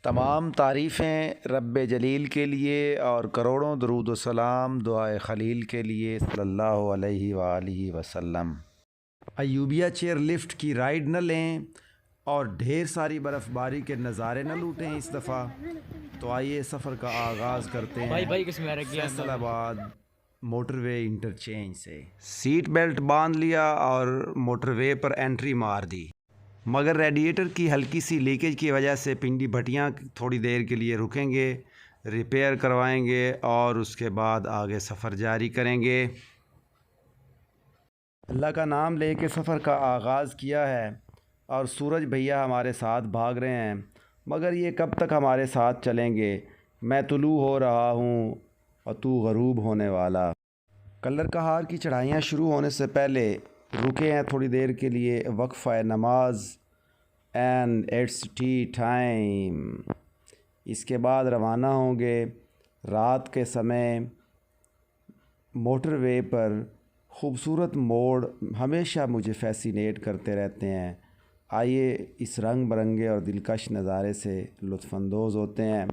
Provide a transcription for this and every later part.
तमाम तारीफ़ें रब्बे जलील के लिए और करोड़ों दरूद व सलाम दुआए खलील के लिए सल्लल्लाहु अलैहि वालिहि वसल्लम। अयूबिया चेयर लिफ्ट की राइड न लें और ढेर सारी बर्फ़बारी के नज़ारे न लूटें इस दफ़ा। तो आइए सफ़र का आगाज़ करते हैं फैसलाबाद मोटरवे इंटरचेंज से। सीट बेल्ट बांध लिया और मोटरवे पर एंट्री मार दी, मगर रेडिएटर की हल्की सी लीकेज की वजह से पिंडी भटियाँ थोड़ी देर के लिए रुकेंगे, रिपेयर करवाएंगे और उसके बाद आगे सफ़र जारी करेंगे। अल्लाह का नाम लेके सफ़र का आगाज़ किया है और सूरज भैया हमारे साथ भाग रहे हैं, मगर ये कब तक हमारे साथ चलेंगे। मैं तुलू हो रहा हूँ और तू गरूब होने वाला। कलर कहार की चढ़ाइयाँ शुरू होने से पहले रुके हैं थोड़ी देर के लिए वक्फ़ा नमाज एंड इट्स टी टाइम। इसके बाद रवाना होंगे। रात के समय मोटरवे पर ख़ूबसूरत मोड़ हमेशा मुझे फ़ैसिनेट करते रहते हैं। आइए इस रंग बरंगे और दिलकश नज़ारे से लुत्फ़अंदोज़ होते हैं।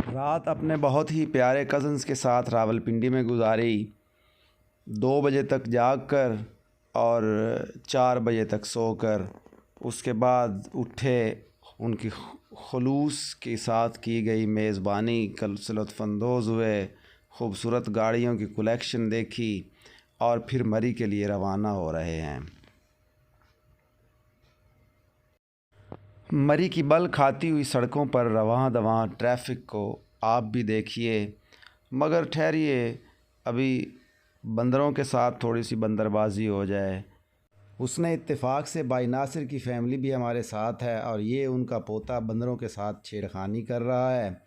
रात अपने बहुत ही प्यारे कज़न्स के साथ रावलपिंडी में गुजारी। 2 बजे तक जाग कर और 4 बजे तक सोकर उसके बाद उठे। उनकी खुलूस के साथ की गई मेज़बानी कल से लुत्फ़अंदोज़ हुए, ख़ूबसूरत गाड़ियों की कलेक्शन देखी और फिर मरी के लिए रवाना हो रहे हैं। मरी की बल खाती हुई सड़कों पर रवां दवां ट्रैफिक को आप भी देखिए, मगर ठहरिए, अभी बंदरों के साथ थोड़ी सी बंदरबाजी हो जाए। उसने इत्तेफाक से भाई नासिर की फ़ैमिली भी हमारे साथ है और ये उनका पोता बंदरों के साथ छेड़खानी कर रहा है,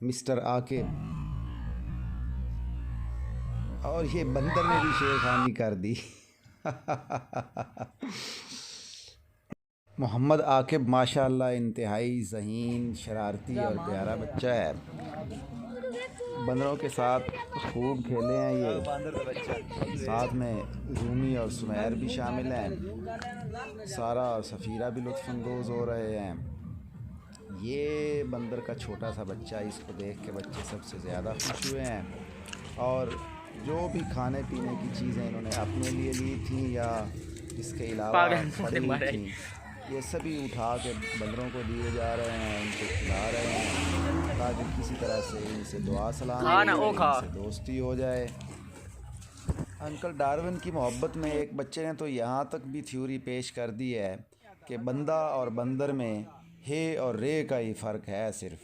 मिस्टर आके, और ये बंदर ने भी छेड़खानी कर दी। मोहम्मद आकिब माशाअल्लाह इंतहाई ज़हीन, शरारती और प्यारा बच्चा है। बंदरों के साथ खूब खेले हैं ये। साथ में रूमी और सुमैर भी शामिल हैं। सारा और सफ़ीरा भी लुत्फ़अंदोज़ हो रहे हैं। ये बंदर का छोटा सा बच्चा, इसको देख के बच्चे सबसे ज़्यादा खुश हुए हैं और जो भी खाने पीने की चीज़ें इन्होंने अपने लिए ली थी या इसके अलावा पड़ी हुई थी, ये सभी उठा के बंदरों को दिए जा रहे हैं, उनको खिला रहे हैं ताकि किसी तरह से इनसे दुआ सलाम इनसे दोस्ती हो जाए। अंकल डार्विन की मोहब्बत में एक बच्चे ने तो यहाँ तक भी थ्योरी पेश कर दी है कि बंदा और बंदर में हे और रे का ही फ़र्क है सिर्फ।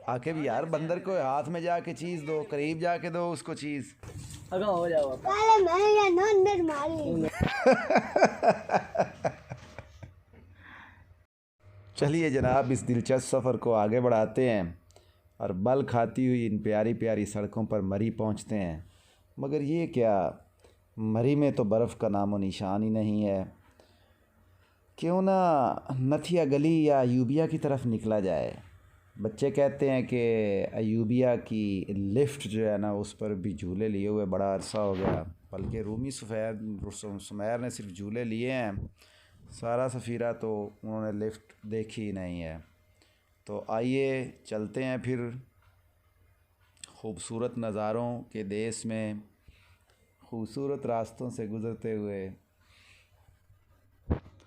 आके भी यार बंदर को हाथ में जाके चीज़ दो, करीब जाके दो उसको चीज़। हो जाओ चलिए जनाब, इस दिलचस्प सफ़र को आगे बढ़ाते हैं और बल खाती हुई इन प्यारी प्यारी सड़कों पर मरी पहुंचते हैं। मगर ये क्या, मरी में तो बर्फ़ का नामो निशान ही नहीं है। क्यों ना नथिया गली या अयूबिया की तरफ निकला जाए। बच्चे कहते हैं कि अयूबिया की लिफ्ट जो है ना, उस पर भी झूले लिए हुए बड़ा अरसा हो गया, बल्कि रूमी सुमैर ने सिर्फ झूले लिए हैं, सारा सफ़ीरा तो उन्होंने लिफ्ट देखी ही नहीं है। तो आइए चलते हैं फिर ख़ूबसूरत नज़ारों के देश में, ख़ूबसूरत रास्तों से गुज़रते हुए,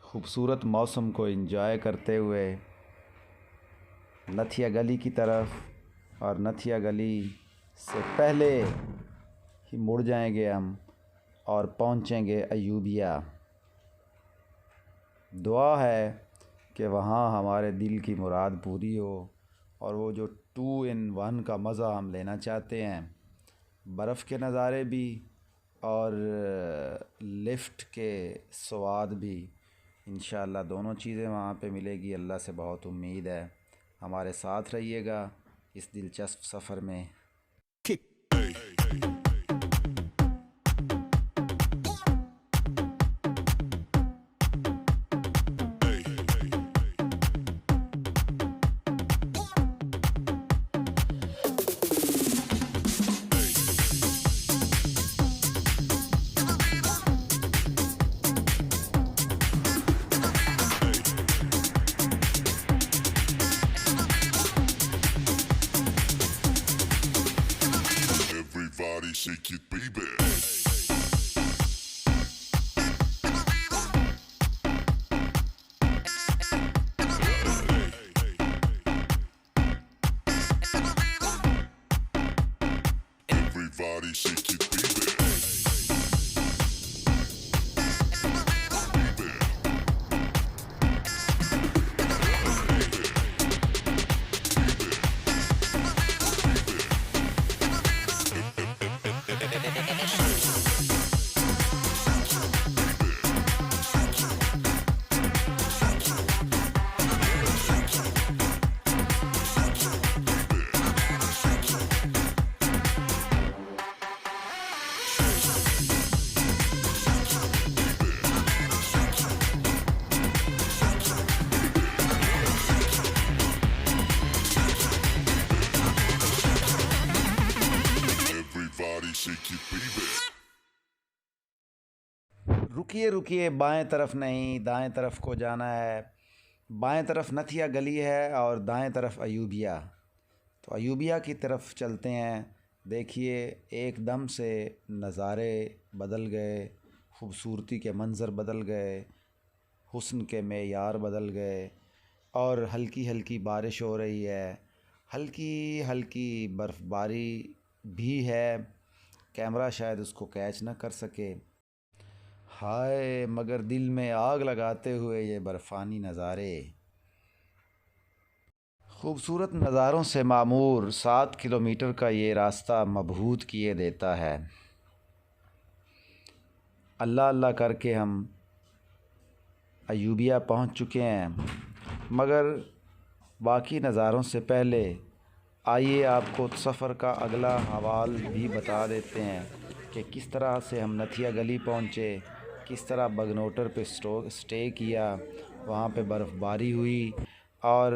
ख़ूबसूरत मौसम को एंजॉय करते हुए नथिया गली की तरफ। और नथिया गली से पहले ही मुड़ जाएंगे हम और पहुंचेंगे अयूबिया। दुआ है कि वहाँ हमारे दिल की मुराद पूरी हो और वो जो 2 in 1 का मज़ा हम लेना चाहते हैं, बर्फ़ के नज़ारे भी और लिफ्ट के स्वाद भी, इंशाअल्लाह दोनों चीज़ें वहाँ पे मिलेगी। अल्लाह से बहुत उम्मीद है। हमारे साथ रहिएगा इस दिलचस्प सफ़र में। shake it, baby. Everybody shake it, baby. Everybody shake it, baby. रुकिए रुकिए, बाएं तरफ नहीं दाएं तरफ को जाना है। बाएं तरफ नथिया गली है और दाएं तरफ अयूबिया। तो अयूबिया की तरफ चलते हैं। देखिए एकदम से नज़ारे बदल गए, खूबसूरती के मंज़र बदल गए, हुस्न के मेयार बदल गए और हल्की हल्की बारिश हो रही है, हल्की हल्की बर्फ़बारी भी है। कैमरा शायद उसको कैच ना कर सके। हाय, मगर दिल में आग लगाते हुए ये बर्फ़ानी नज़ारे। खूबसूरत नज़ारों से मामूर 7 किलोमीटर का ये रास्ता मबहूत किए देता है। अल्लाह अल्लाह करके हम अयूबिया पहुंच चुके हैं, मगर बाकी नज़ारों से पहले आइए आपको सफ़र का अगला हवाल भी बता देते हैं कि किस तरह से हम नथिया गली पहुँचे, किस तरह बगनोटर पे स्टे किया, वहाँ पे बर्फ़बारी हुई और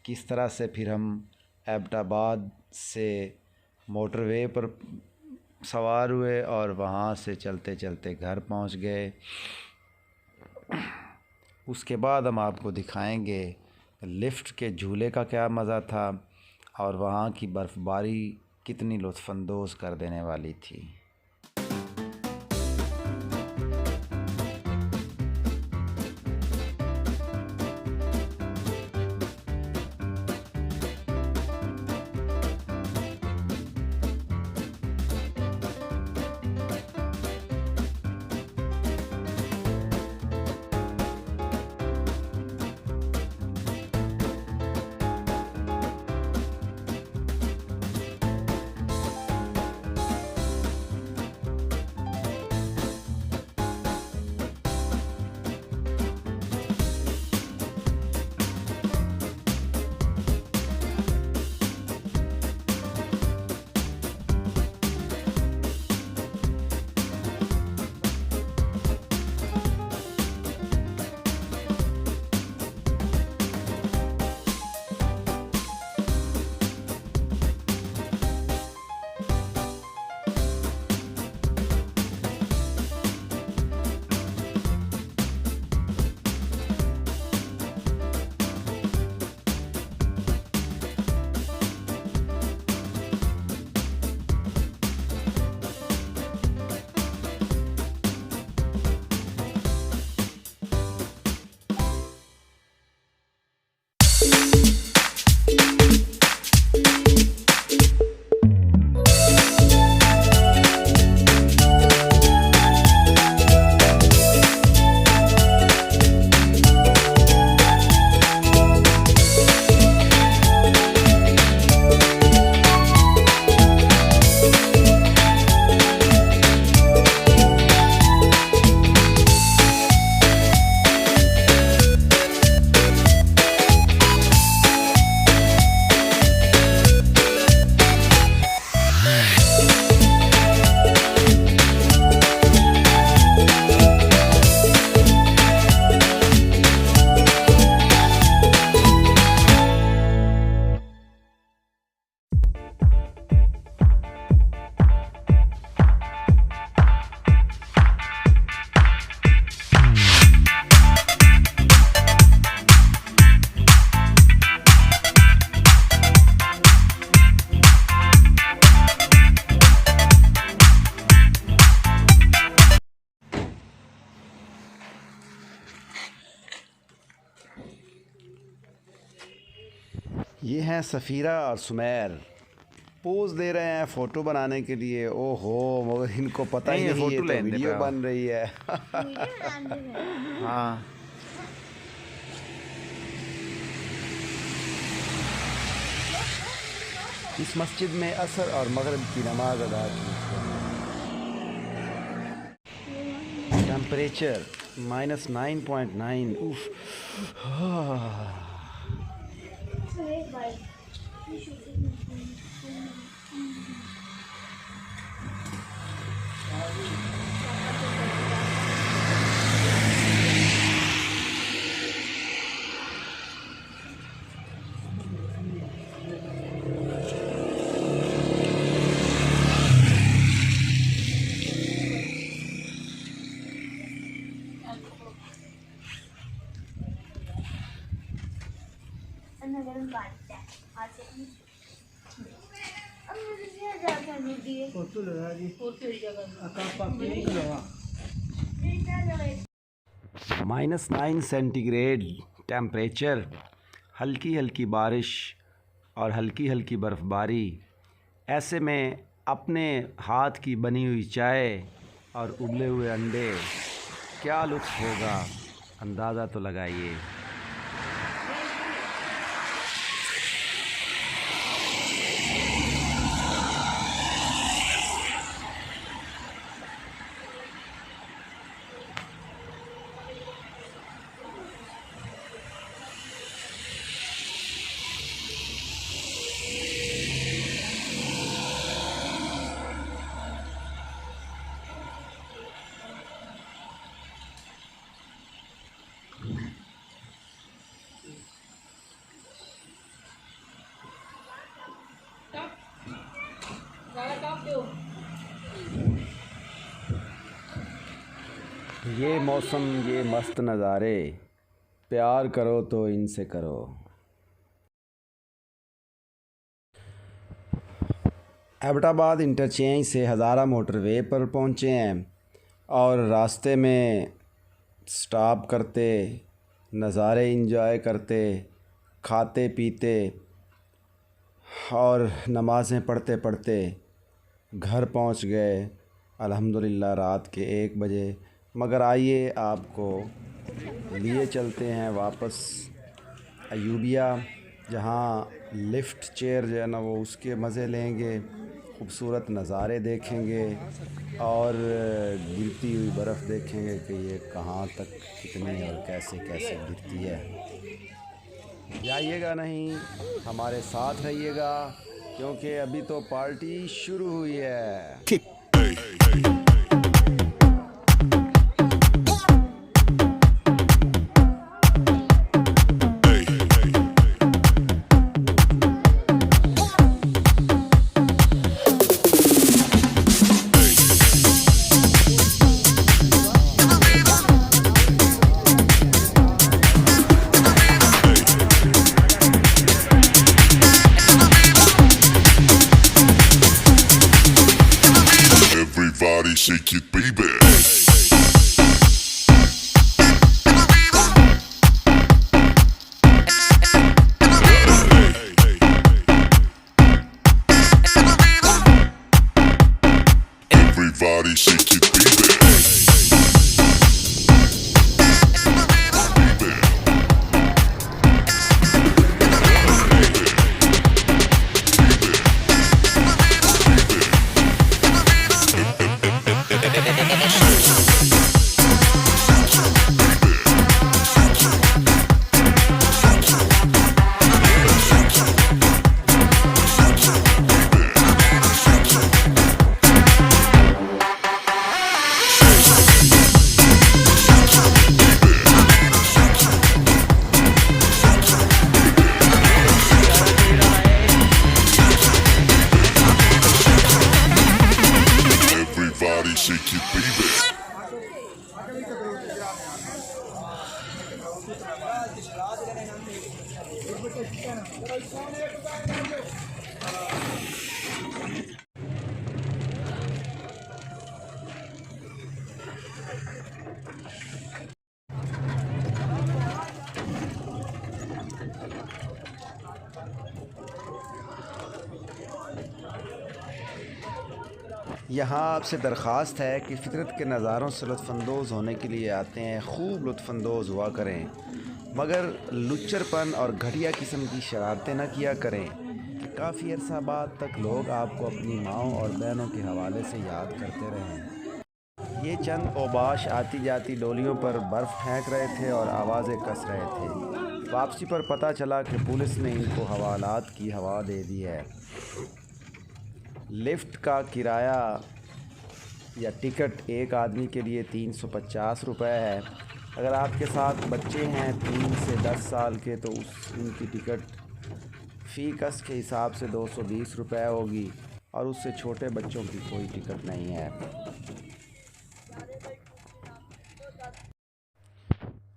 किस तरह से फिर हम एबटाबाद से मोटरवे पर सवार हुए और वहाँ से चलते चलते घर पहुँच गए। उसके बाद हम आपको दिखाएंगे लिफ़्ट के झूले का क्या मज़ा था और वहाँ की बर्फ़बारी कितनी लुत्फ़अंदोज़ कर देने वाली थी। ये हैं सफ़ीरा और सुमेर, पोज दे रहे हैं फ़ोटो बनाने के लिए। ओहो, मगर इनको पता ही नहीं ये तो वीडियो बन रही है। हाँ, इस मस्जिद में असर और मगरिब की नमाज अदा की। टेम्परेचर -9.9। उफ। -9 सेंटीग्रेड टेम्परेचर, हल्की हल्की बारिश और हल्की हल्की बर्फ़बारी। ऐसे में अपने हाथ की बनी हुई चाय और उबले हुए अंडे, क्या लुत्फ़ होगा, अंदाज़ा तो लगाइए। ये मौसम, ये मस्त नज़ारे, प्यार करो तो इनसे करो। एबटाबाद इंटरचेंज से हज़ारा मोटरवे पर पहुँचे हैं और रास्ते में स्टॉप करते, नज़ारे इंजॉय करते, खाते पीते और नमाज़ें पढ़ते पढ़ते घर पहुँच गए अल्हम्दुलिल्लाह रात के 1 बजे। मगर आइए आपको लिए चलते हैं वापस अयूबिया, जहाँ लिफ्ट चेयर जो है ना वो उसके मज़े लेंगे, खूबसूरत नज़ारे देखेंगे और गिरती हुई बर्फ़ देखेंगे कि ये कहाँ तक कितनी और कैसे कैसे गिरती है। जाइएगा नहीं, हमारे साथ रहिएगा, क्योंकि अभी तो पार्टी शुरू हुई है। Everybody shake it, baby. Everybody shake it, baby. Everybody shake it, baby. यहाँ आपसे दरख्वास्त है कि फ़ितरत के नज़ारों से लुत्फ़अंदोज़ होने के लिए आते हैं, खूब लुत्फ़अंदोज़ हुआ करें, मगर लुच्चरपन और घटिया किस्म की शरारतें न किया करें कि काफ़ी अरसा बाद तक लोग आपको अपनी माँओं और बहनों के हवाले से याद करते रहें। ये चंद ओबाश आती जाती डोलियों पर बर्फ़ फेंक रहे थे और आवाज़ें कस रहे थे। वापसी पर पता चला कि पुलिस ने इनको हवालात की हवा दे दी है। लिफ्ट का किराया या टिकट एक आदमी के लिए 350 रुपये है। अगर आपके साथ बच्चे हैं 3 से 10 साल के तो उनकी टिकट फ़ी कस के हिसाब से 220 रुपये होगी और उससे छोटे बच्चों की कोई टिकट नहीं है।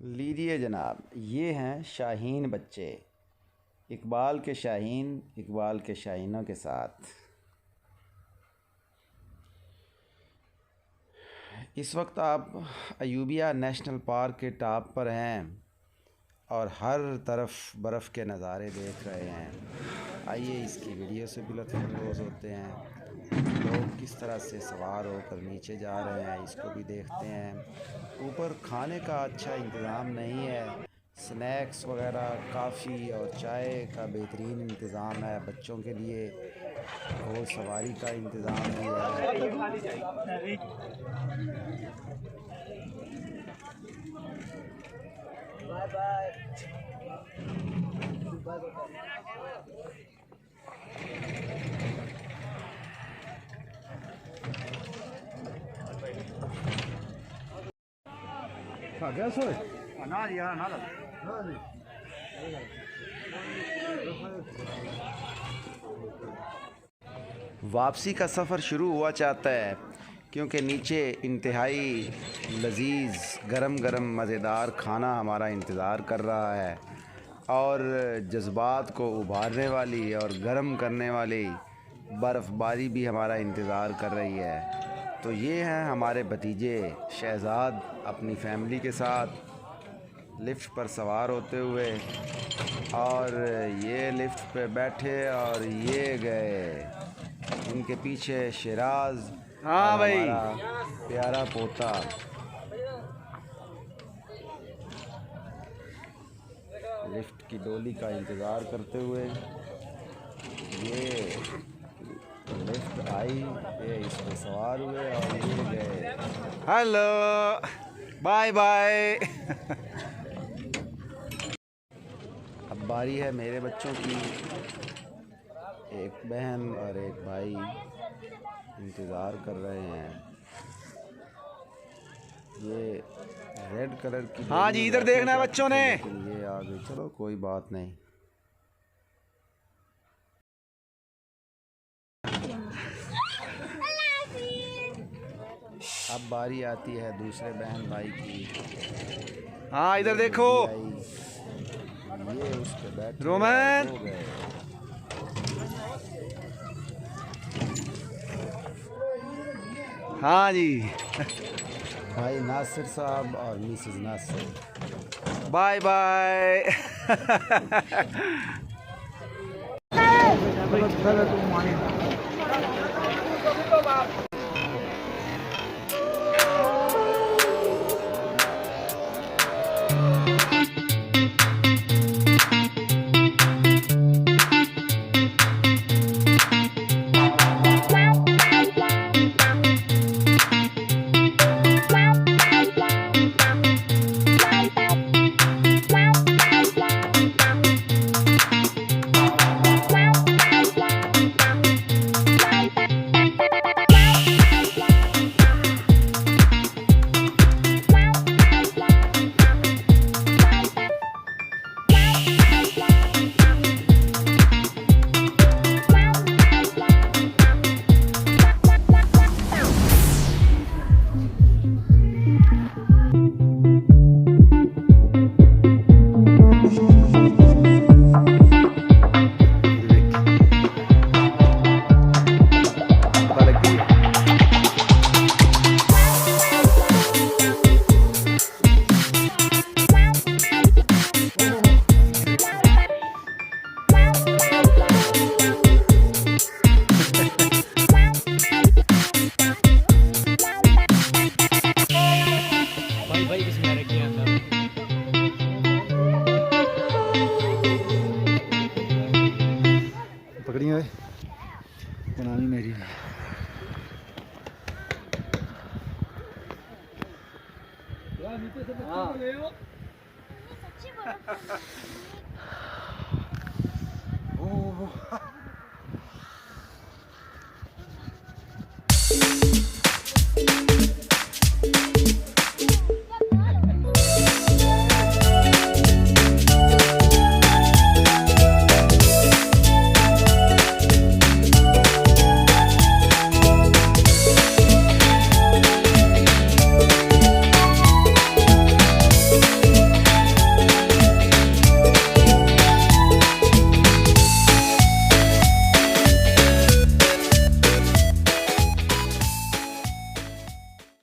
लीजिए जनाब, ये हैं शाहीन बच्चे, इकबाल के शाहीन, इकबाल के शाहीनों के साथ। इस वक्त आप अयूबिया नेशनल पार्क के टॉप पर हैं और हर तरफ बर्फ़ के नज़ारे देख रहे हैं। आइए इसकी वीडियो से भी लुत्फ़अंदोज़ होते हैं। लोग किस तरह से सवार होकर नीचे जा रहे हैं इसको भी देखते हैं। ऊपर खाने का अच्छा इंतज़ाम नहीं है, स्नैक्स वगैरह काफ़ी और चाय का बेहतरीन इंतज़ाम है। बच्चों के लिए घोड़ सवारी का इंतज़ाम भी है। वापसी का सफ़र शुरू हुआ चाहता है क्योंकि नीचे इंतहाई लजीज़ गरम गरम मज़ेदार खाना हमारा इंतज़ार कर रहा है और जज्बात को उभारने वाली और गर्म करने वाली बर्फ़बारी भी हमारा इंतज़ार कर रही है। तो ये हैं हमारे भतीजे शहज़ाद अपनी फैमिली के साथ लिफ्ट पर सवार होते हुए, और ये लिफ्ट पे बैठे और ये गए। इनके पीछे शिराज, हाँ भाई, प्यारा पोता। लिफ्ट की डोली का इंतज़ार करते हुए ये लिफ्ट आई, ये इस पे सवार हुए और ये गए। Hello, bye bye. अब बारी है मेरे बच्चों की। एक बहन और एक भाई इंतज़ार कर रहे हैं। ये रेड कलर की, हाँ जी, इधर देखना है बच्चों ने। ये आ गई, चलो कोई बात नहीं। अब बारी आती है दूसरे बहन भाई की। हाँ इधर देखो, ये उस पे बैठ रोमन। हाँ जी, भाई नासिर साहब और मिसेस नासिर, बाय बाय। ओ